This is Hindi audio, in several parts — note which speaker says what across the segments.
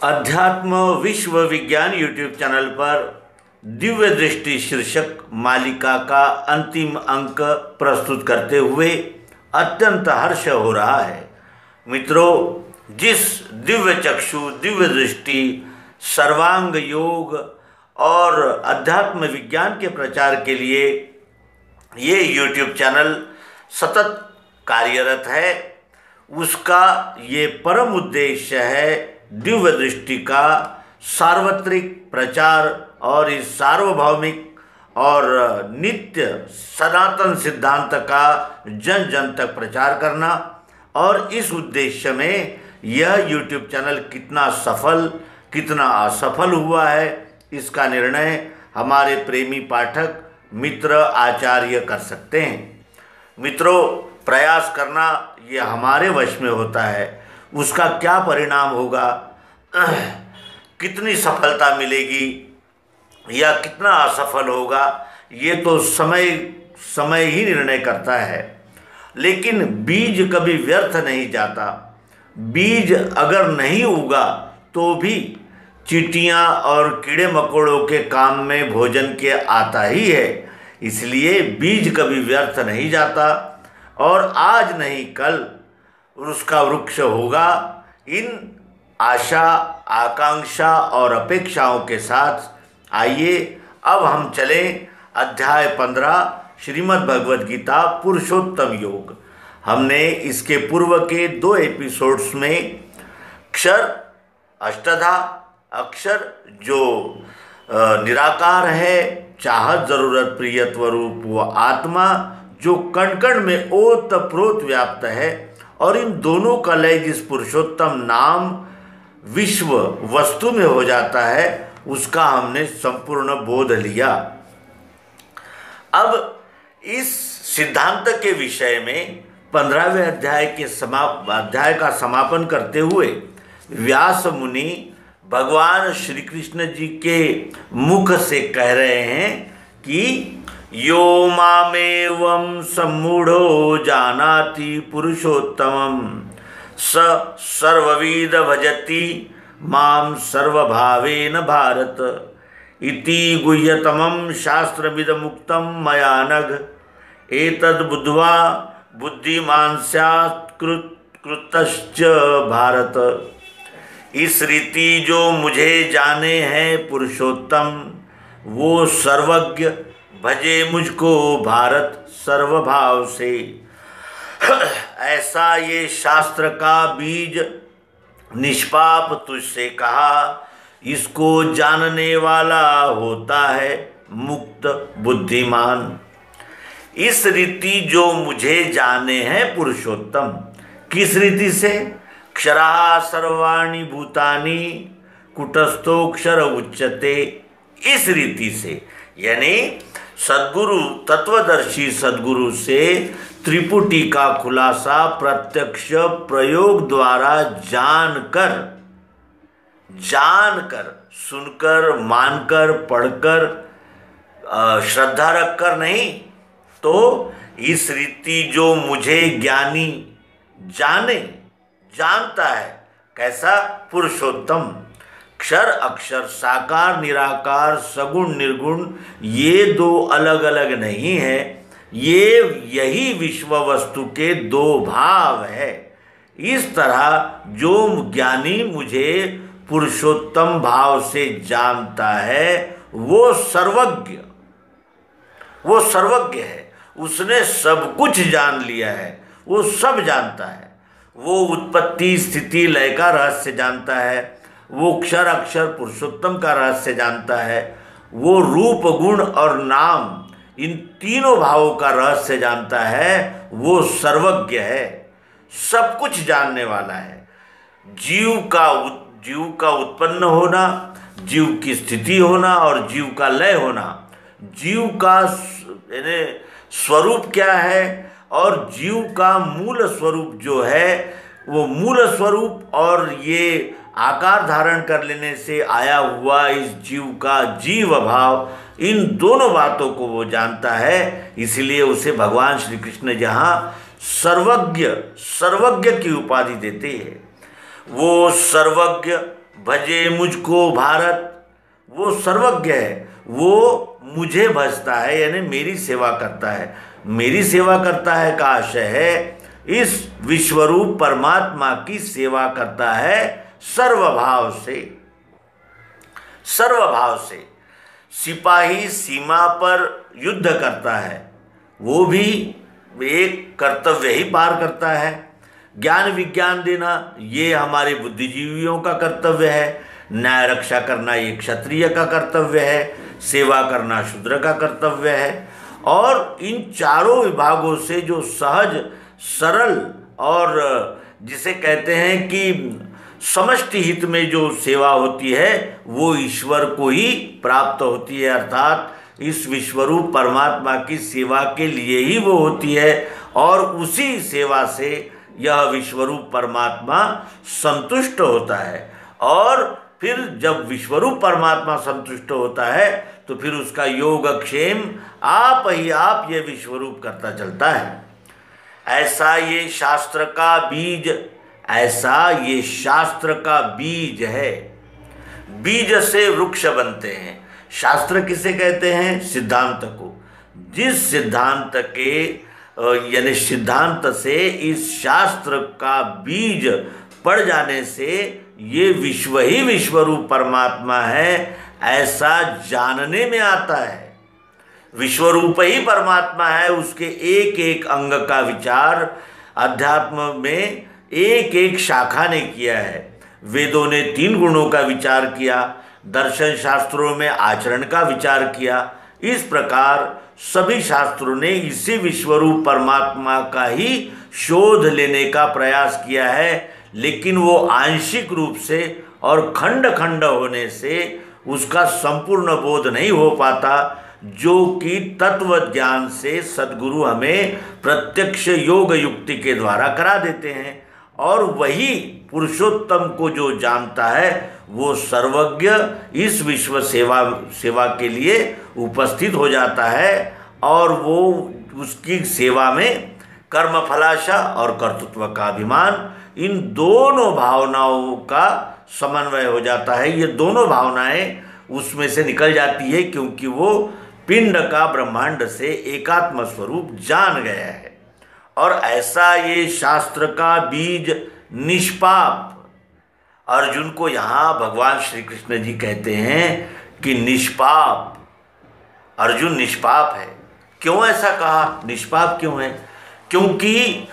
Speaker 1: अध्यात्म विश्व विज्ञान यूट्यूब चैनल पर दिव्य दृष्टि शीर्षक मालिका का अंतिम अंक प्रस्तुत करते हुए अत्यंत हर्ष हो रहा है। मित्रों, जिस दिव्य चक्षु, दिव्य दृष्टि, सर्वांग योग और अध्यात्म विज्ञान के प्रचार के लिए ये यूट्यूब चैनल सतत कार्यरत है, उसका ये परम उद्देश्य है दिव्य दृष्टि का सार्वत्रिक प्रचार और इस सार्वभौमिक और नित्य सनातन सिद्धांत का जन जन तक प्रचार करना। और इस उद्देश्य में यह यूट्यूब चैनल कितना सफल कितना असफल हुआ है, इसका निर्णय हमारे प्रेमी पाठक मित्र आचार्य कर सकते हैं। मित्रों, प्रयास करना ये हमारे वश में होता है, उसका क्या परिणाम होगा, कितनी सफलता मिलेगी या कितना असफल होगा, ये तो समय ही निर्णय करता है। लेकिन बीज कभी व्यर्थ नहीं जाता। बीज अगर नहीं उगा तो भी चींटियाँ और कीड़े मकोड़ों के काम में भोजन के आता ही है। इसलिए बीज कभी व्यर्थ नहीं जाता और आज नहीं कल उसका वृक्ष होगा। इन आशा, आकांक्षा और अपेक्षाओं के साथ आइए अब हम चलें अध्याय 15 श्रीमद् भगवद गीता पुरुषोत्तम योग। हमने इसके पूर्व के 2 एपिसोड्स में क्षर अष्टधा, अक्षर जो निराकार है, चाहत जरूरत प्रियत्व रूप वो आत्मा जो कण कण में ओत प्रोत व्याप्त है, और इन दोनों का लय जिस पुरुषोत्तम नाम विश्व वस्तु में हो जाता है, उसका हमने संपूर्ण बोध लिया। अब इस सिद्धांत के विषय में 15वें अध्याय का समापन करते हुए व्यास मुनि भगवान श्री कृष्ण जी के मुख से कह रहे हैं कि यो मामेवं सम्मूढ़ो जानाति पुरुषोत्तमं स सर्वविद भजति मां सर्वभावेन भारत इति गुह्यतमं शास्त्रविदमुक्तं मया नघ एतद् बुद्ध्वा बुद्धिमान् स्यात् कृतश्च भारत। इस रीति जो मुझे जाने हैं पुरुषोत्तम, वो सर्वज्ञ भजे मुझको भारत सर्वभाव से। ऐसा ये शास्त्र का बीज निष्पाप तुझसे कहा, इसको जानने वाला होता है मुक्त बुद्धिमान। इस रीति जो मुझे जाने हैं पुरुषोत्तम, किस रीति से? क्षरा सर्वाणि भूतानि कुटस्थोक्षर उच्यते। इस रीति से, यानी सद्गुरु, तत्वदर्शी सद्गुरु से त्रिपुटी का खुलासा प्रत्यक्ष प्रयोग द्वारा जानकर, सुनकर, मानकर, पढ़कर, श्रद्धा रखकर नहीं, तो इस रीति जो मुझे ज्ञानी जानता है, कैसा? पुरुषोत्तम। क्षर अक्षर, साकार निराकार, सगुण निर्गुण, ये 2 अलग अलग नहीं है, यही विश्व वस्तु के 2 भाव है। इस तरह जो ज्ञानी मुझे पुरुषोत्तम भाव से जानता है, वो सर्वज्ञ है। उसने सब कुछ जान लिया है, वो सब जानता है। वो उत्पत्ति स्थिति लय का रहस्य जानता है, वो क्षर अक्षर पुरुषोत्तम का रहस्य जानता है, वो रूप गुण और नाम इन तीनों भावों का रहस्य जानता है। वो सर्वज्ञ है, सब कुछ जानने वाला है। जीव का उत्पन्न होना, जीव की स्थिति होना और जीव का लय होना, जीव का स्वरूप क्या है और जीव का मूल स्वरूप जो है, वो मूल स्वरूप और ये आकार धारण कर लेने से आया हुआ इस जीव का जीव भाव, इन दोनों बातों को वो जानता है। इसलिए उसे भगवान श्री कृष्ण जहाँ सर्वज्ञ की उपाधि देते हैं। वो सर्वज्ञ भजे मुझको भारत, वो सर्वज्ञ है, वो मुझे भजता है यानी मेरी सेवा करता है। मेरी सेवा करता है का आशय है इस विश्वरूप परमात्मा की सेवा करता है सर्वभाव से। सर्वभाव से सिपाही सीमा पर युद्ध करता है, वो भी एक कर्तव्य ही पार करता है। ज्ञान विज्ञान देना ये हमारे बुद्धिजीवियों का कर्तव्य है। न्याय रक्षा करना ये क्षत्रिय का कर्तव्य है। सेवा करना शूद्र का कर्तव्य है। और इन चारों विभागों से जो सहज सरल और जिसे कहते हैं कि समष्टि हित में जो सेवा होती है वो ईश्वर को ही प्राप्त होती है, अर्थात इस विश्वरूप परमात्मा की सेवा के लिए ही वो होती है। और उसी सेवा से यह विश्वरूप परमात्मा संतुष्ट होता है। और फिर जब विश्वरूप परमात्मा संतुष्ट होता है तो फिर उसका योगक्षेम आप ही आप ये विश्वरूप करता चलता है। ऐसा ये शास्त्र का बीज, ऐसा ये शास्त्र का बीज है। बीज से वृक्ष बनते हैं। शास्त्र किसे कहते हैं? सिद्धांत को। जिस सिद्धांत के यानी सिद्धांत से इस शास्त्र का बीज पड़ जाने से ये विश्व ही विश्वरूप परमात्मा है ऐसा जानने में आता है। विश्वरूप ही परमात्मा है, उसके एक एक अंग का विचार अध्यात्म में एक एक शाखा ने किया है। वेदों ने 3 गुणों का विचार किया, दर्शन शास्त्रों में आचरण का विचार किया। इस प्रकार सभी शास्त्रों ने इसी विश्वरूप परमात्मा का ही शोध लेने का प्रयास किया है, लेकिन वो आंशिक रूप से और खंड खंड होने से उसका संपूर्ण बोध नहीं हो पाता, जो कि तत्व ज्ञान से सद्गुरु हमें प्रत्यक्ष योग युक्ति के द्वारा करा देते हैं। और वही पुरुषोत्तम को जो जानता है वो सर्वज्ञ इस विश्व सेवा के लिए उपस्थित हो जाता है और वो उसकी सेवा में कर्मफलाशा और कर्तृत्व का अभिमान, इन दोनों भावनाओं का समन्वय हो जाता है। ये दोनों भावनाएं उसमें से निकल जाती है क्योंकि वो पिंड का ब्रह्मांड से एकात्म स्वरूप जान गया है। और ऐसा ये शास्त्र का बीज निष्पाप, अर्जुन को यहाँ भगवान श्री कृष्ण जी कहते हैं कि निष्पाप, अर्जुन निष्पाप है। क्यों ऐसा कहा? निष्पाप क्यों है? क्योंकि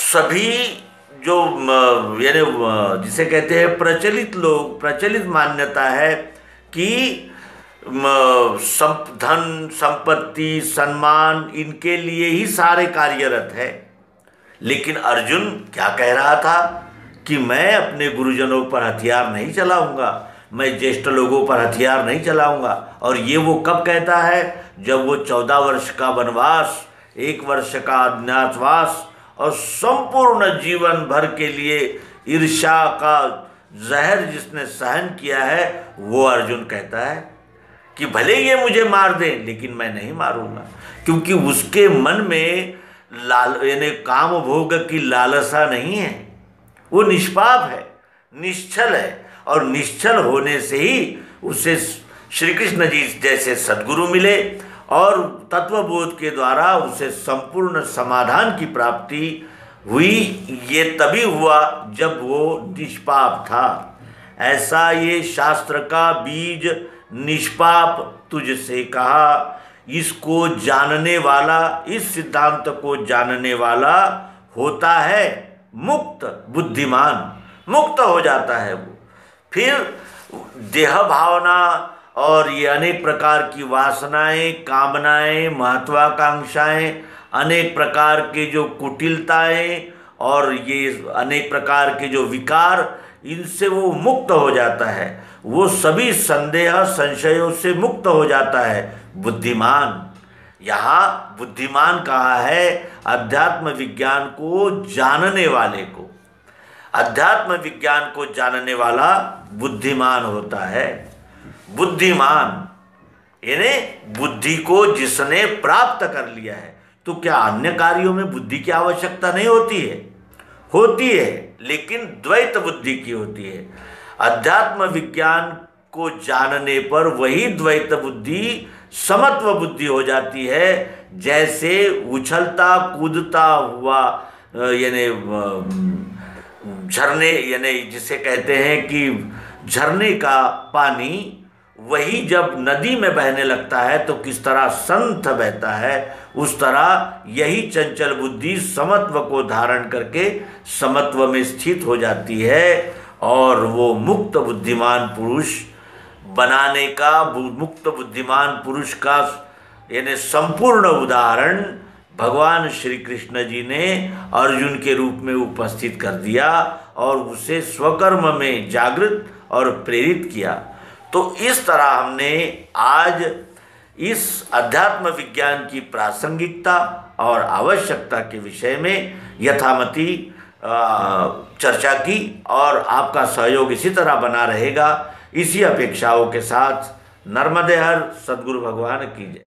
Speaker 1: सभी जो यानी जिसे कहते हैं प्रचलित मान्यता है कि धन संपत्ति सम्मान इनके लिए ही सारे कार्यरत है। लेकिन अर्जुन क्या कह रहा था कि मैं अपने गुरुजनों पर हथियार नहीं चलाऊंगा, मैं ज्येष्ठ लोगों पर हथियार नहीं चलाऊंगा। और ये वो कब कहता है? जब वो 14 वर्ष का वनवास, 1 वर्ष का अज्ञातवास और संपूर्ण जीवन भर के लिए ईर्ष्या का जहर जिसने सहन किया है, वो अर्जुन कहता है कि भले ये मुझे मार दें लेकिन मैं नहीं मारूंगा, क्योंकि उसके मन में यानी काम भोग की लालसा नहीं है। वो निष्पाप है, निश्चल है। और निश्चल होने से ही उसे श्री कृष्ण जी जैसे सद्गुरु मिले और तत्वबोध के द्वारा उसे संपूर्ण समाधान की प्राप्ति हुई। ये तभी हुआ जब वो निष्पाप था। ऐसा ये शास्त्र का बीज निष्पाप तुझसे कहा, इसको जानने वाला, इस सिद्धांत को जानने वाला होता है मुक्त, बुद्धिमान, मुक्त हो जाता है वो। फिर देह भावना और ये अनेक प्रकार की वासनाएं, कामनाएं, महत्वाकांक्षाएं, अनेक प्रकार के जो कुटिलताएं और ये अनेक प्रकार के जो विकार, इनसे वो मुक्त हो जाता है। वो सभी संदेह संशयों से मुक्त हो जाता है, बुद्धिमान। यहाँ बुद्धिमान कहा है अध्यात्म विज्ञान को जानने वाले को। अध्यात्म विज्ञान को जानने वाला बुद्धिमान होता है। बुद्धिमान यानी बुद्धि को जिसने प्राप्त कर लिया है। तो क्या अन्य कार्यों में बुद्धि की आवश्यकता नहीं होती है? होती है, लेकिन द्वैत बुद्धि की होती है। अध्यात्म विज्ञान को जानने पर वही द्वैत बुद्धि समत्व बुद्धि हो जाती है। जैसे उछलता कूदता हुआ यानी झरने, यानी जिसे कहते हैं कि झरने का पानी वही जब नदी में बहने लगता है तो किस तरह संथ बहता है, उस तरह यही चंचल बुद्धि समत्व को धारण करके समत्व में स्थित हो जाती है। और वो मुक्त बुद्धिमान पुरुष बनाने का, मुक्त बुद्धिमान पुरुष का यानी संपूर्ण उदाहरण भगवान श्री कृष्ण जी ने अर्जुन के रूप में उपस्थित कर दिया और उसे स्वकर्म में जागृत और प्रेरित किया। तो इस तरह हमने आज इस अध्यात्म विज्ञान की प्रासंगिकता और आवश्यकता के विषय में यथामति चर्चा की और आपका सहयोग इसी तरह बना रहेगा, इसी अपेक्षाओं के साथ नर्मदे हर सद्गुरु भगवान की जय।